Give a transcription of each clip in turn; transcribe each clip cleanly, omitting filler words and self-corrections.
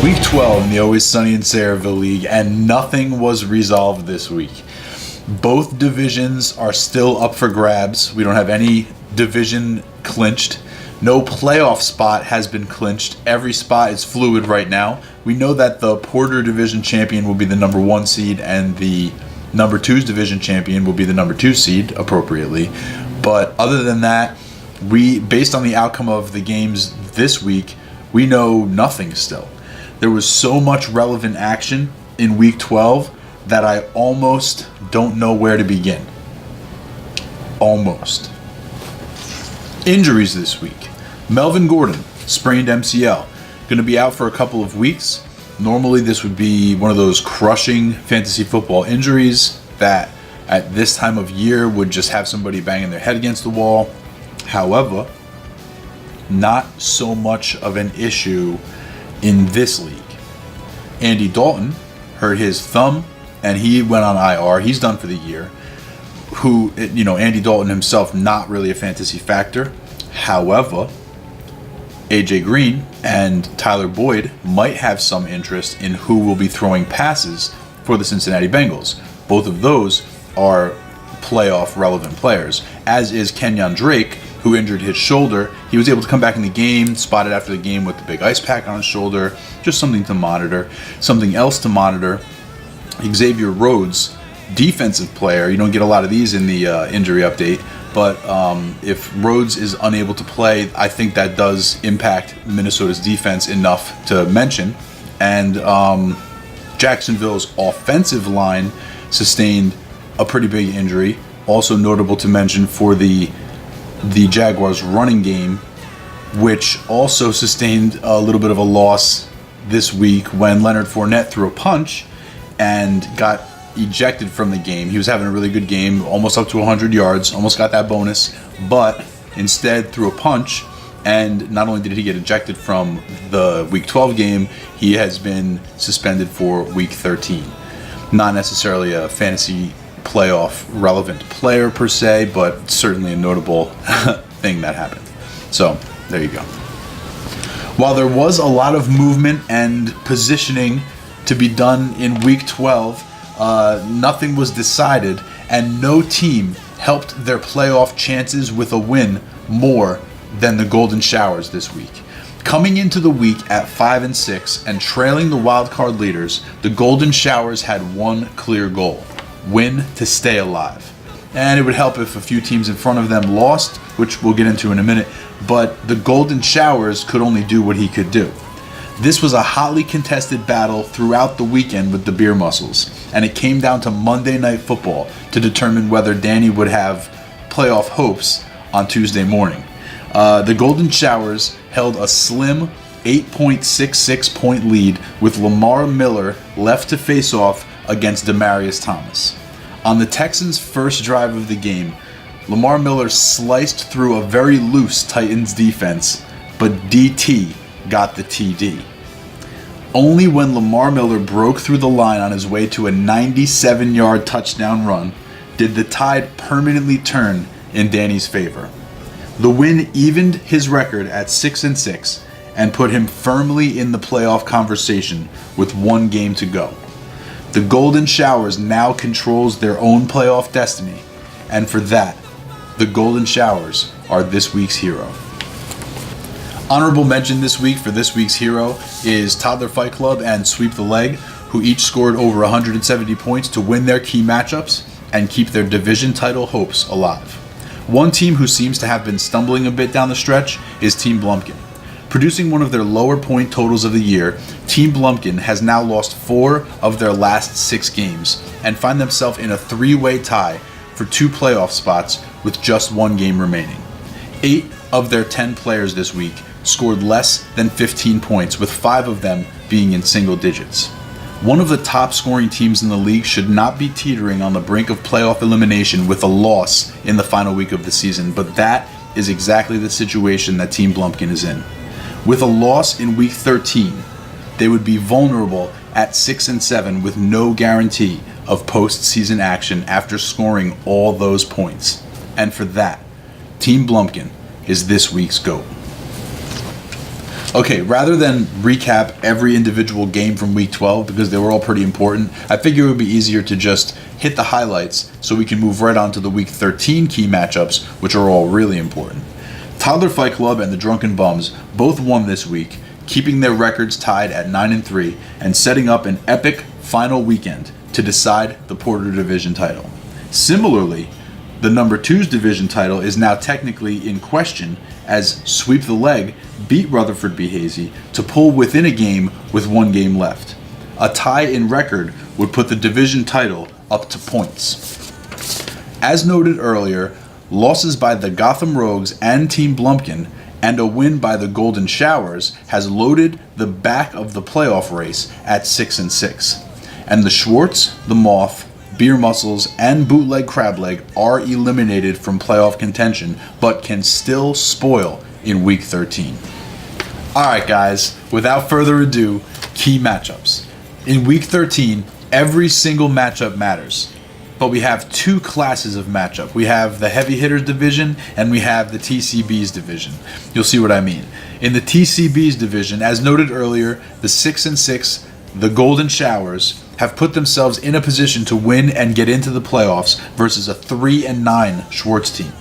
Week 12 in the Always Sunny in Sayreville League, and nothing was resolved this week. Both divisions are still up for grabs. We don't have any division clinched. No playoff spot has been clinched. Every spot is fluid right now. We know that the Porter Division champion will be the number 1 seed, and the number 2's division champion will be the number 2 seed, appropriately. But other than that, based on the outcome of the games this week, we know nothing still. There was so much relevant action in Week 12 that I almost don't know where to begin. Almost. Injuries this week. Melvin Gordon, sprained MCL. Going to be out for a couple of weeks. Normally this would be one of those crushing fantasy football injuries that at this time of year would just have somebody banging their head against the wall. However, not so much of an issue in this league. Andy Dalton hurt his thumb and he went on IR. He's done for the year. Andy Dalton himself, not really a fantasy factor. However, AJ Green and Tyler Boyd might have some interest in who will be throwing passes for the Cincinnati Bengals. Both of those are playoff relevant players, as is Kenyon Drake, who injured his shoulder. He was able to come back in the game, spotted after the game with the big ice pack on his shoulder. Just something to monitor. Something else to monitor, Xavier Rhodes, defensive player. You don't get a lot of these in the injury update, but if Rhodes is unable to play, I think that does impact Minnesota's defense enough to mention. And Jacksonville's offensive line sustained a pretty big injury. Also notable to mention for the Jaguars' running game, which also sustained a little bit of a loss this week when Leonard Fournette threw a punch and got ejected from the game. He was having a really good game, almost up to 100 yards, almost got that bonus, but instead threw a punch, and not only did he get ejected from the Week 12 game, he has been suspended for Week 13. Not necessarily a fantasy playoff relevant player per se, but certainly a notable thing that happened. So there you go. While there was a lot of movement and positioning to be done in Week 12, nothing was decided, and no team helped their playoff chances with a win more than the Golden Showers this week. Coming into the week at 5-6 and trailing the wildcard leaders, the Golden Showers had one clear goal: win to stay alive. And it would help if a few teams in front of them lost, which we'll get into in a minute, but the Golden Showers could only do what he could do. This was a hotly contested battle throughout the weekend with the Beer Muscles, and it came down to Monday Night Football to determine whether Danny would have playoff hopes on Tuesday morning. The Golden Showers held a slim 8.66 point lead with Lamar Miller left to face off against Demaryius Thomas. On the Texans' first drive of the game, Lamar Miller sliced through a very loose Titans defense, but DT got the TD. Only when Lamar Miller broke through the line on his way to a 97-yard touchdown run did the tide permanently turn in Danny's favor. The win evened his record at 6-6 and put him firmly in the playoff conversation with one game to go. The Golden Showers now controls their own playoff destiny, and for that, the Golden Showers are this week's hero. Honorable mention this week for this week's hero is Toddler Fight Club and Sweep the Leg, who each scored over 170 points to win their key matchups and keep their division title hopes alive. One team who seems to have been stumbling a bit down the stretch is Team Blumpkin. Producing one of their lower point totals of the year, Team Blumpkin has now lost 4 of their last 6 games and find themselves in a 3-way tie for 2 playoff spots with just 1 game remaining. 8 of their 10 players this week scored less than 15 points, with 5 of them being in single digits. One of the top scoring teams in the league should not be teetering on the brink of playoff elimination with a loss in the final week of the season, but that is exactly the situation that Team Blumpkin is in. With a loss in Week 13, they would be vulnerable at 6-7 with no guarantee of postseason action after scoring all those points. And for that, Team Blumpkin is this week's GOAT. Okay, rather than recap every individual game from Week 12, because they were all pretty important, I figure it would be easier to just hit the highlights so we can move right on to the Week 13 key matchups, which are all really important. Toddler Fight Club and the Drunken Bums both won this week, keeping their records tied at 9-3 and setting up an epic final weekend to decide the Porter Division title. Similarly, the number 2's division title is now technically in question as Sweep the Leg beat Rutherford B. Hazy to pull within a game with 1 game left. A tie in record would put the division title up to points. As noted earlier, losses by the Gotham Rogues and Team Blumpkin and a win by the Golden Showers has loaded the back of the playoff race at 6-6. And the Schwartz, the Moth, Beer Muscles, and Bootleg Crableg are eliminated from playoff contention, but can still spoil in Week 13. Alright guys, without further ado, key matchups. In Week 13, every single matchup matters. But we have 2 classes of matchup. We have the Heavy Hitters division and we have the TCBs division. You'll see what I mean. In the TCBs division, as noted earlier, the 6-6, the Golden Showers, have put themselves in a position to win and get into the playoffs versus a 3-9 Schwartz team.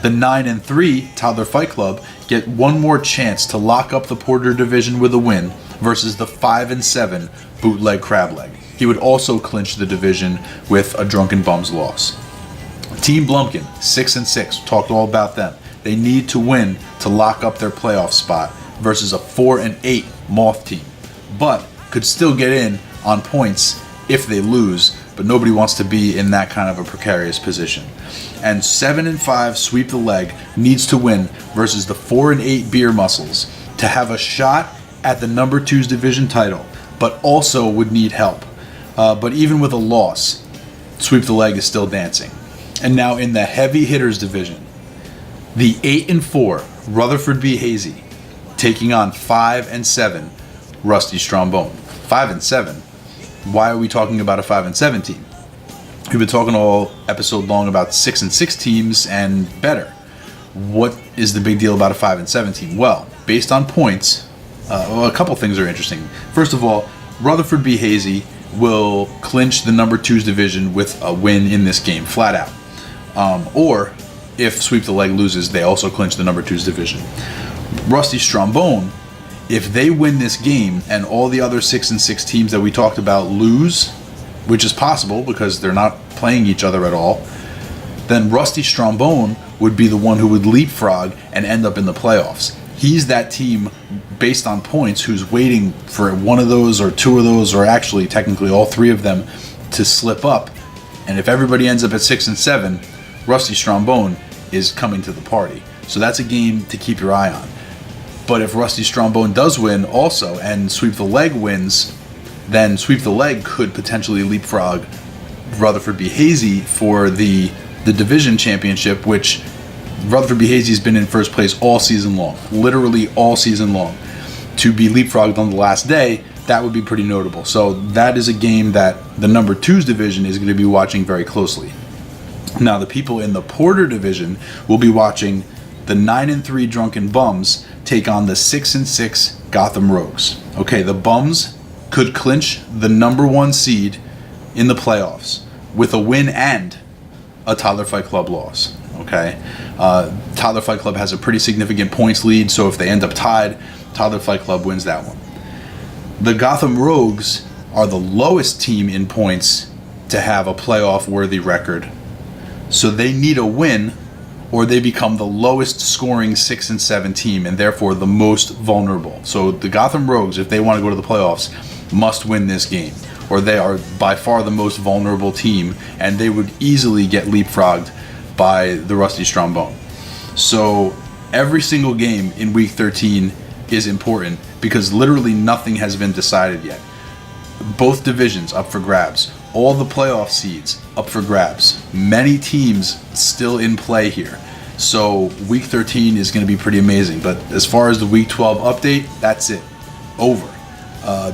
The 9-3 Toddler Fight Club get one more chance to lock up the Porter division with a win versus the 5-7 Bootleg Crableg. He would also clinch the division with a Drunken Bums loss. Team Blumpkin, 6-6, talked all about them. They need to win to lock up their playoff spot versus a 4-8 Moth team, but could still get in on points if they lose, but nobody wants to be in that kind of a precarious position. And 7-5 Sweep the Leg needs to win versus the 4-8 Beer Muscles to have a shot at the number 2's division title, but also would need help. But even with a loss, Sweep the Leg is still dancing. And now in the Heavy Hitters division, the 8-4 Rutherford B. Hazy taking on 5-7 Rusty Strombone. 5-7. Why are we talking about a 5-7 team? We've been talking all episode long about 6-6 teams and better. What is the big deal about a 5-7 team? Well, based on points, a couple things are interesting. First of all, Rutherford B. Hazy will clinch the number 2's division with a win in this game, flat out. Or if Sweep the Leg loses, they also clinch the number 2's division. Rusty Strombone, if they win this game and all the other 6-6 teams that we talked about lose, which is possible because they're not playing each other at all, then Rusty Strombone would be the one who would leapfrog and end up in the playoffs. He's that team based on points who's waiting for one of those or 2 of those, or actually technically all 3 of them, to slip up. And if everybody ends up at 6-7, Rusty Strombone is coming to the party. So that's a game to keep your eye on. But if Rusty Strombone does win also and Sweep the Leg wins, then Sweep the Leg could potentially leapfrog Rutherford B. Hazy for the division championship, which Rutherford B. Hazy's been in first place all season long, literally all season long. To be leapfrogged on the last day, that would be pretty notable. So that is a game that the number 2's division is going to be watching very closely. Now the people in the Porter division will be watching the 9-3 Drunken Bums take on the 6-6 Gotham Rogues. Okay, the Bums could clinch the number 1 seed in the playoffs with a win and a Toddler Fight Club loss. Okay, Toddler Fight Club has a pretty significant points lead, so if they end up tied, Toddler Fight Club wins that one. The Gotham Rogues are the lowest team in points to have a playoff-worthy record, so they need a win or they become the lowest scoring 6-7 team and therefore the most vulnerable. So the Gotham Rogues, if they want to go to the playoffs, must win this game, or they are by far the most vulnerable team and they would easily get leapfrogged by the Rusty Strombone. So every single game in Week 13 is important because literally nothing has been decided yet. Both divisions up for grabs. All the playoff seeds up for grabs. Many teams still in play here. So Week 13 is going to be pretty amazing. But as far as the Week 12 update, that's it. Over.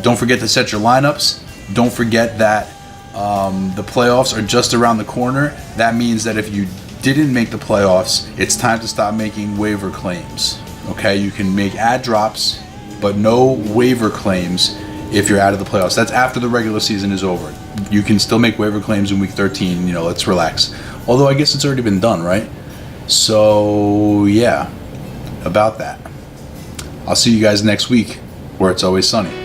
Don't forget to set your lineups. Don't forget that the playoffs are just around the corner. That means that if you didn't make the playoffs, it's time to stop making waiver claims. Okay, you can make ad drops but no waiver claims if you're out of the playoffs. That's after the regular season is over. You can still make waiver claims in week 13. You know, let's relax. Although I guess it's already been done, right? So, yeah, about that. I'll see you guys next week where it's always sunny.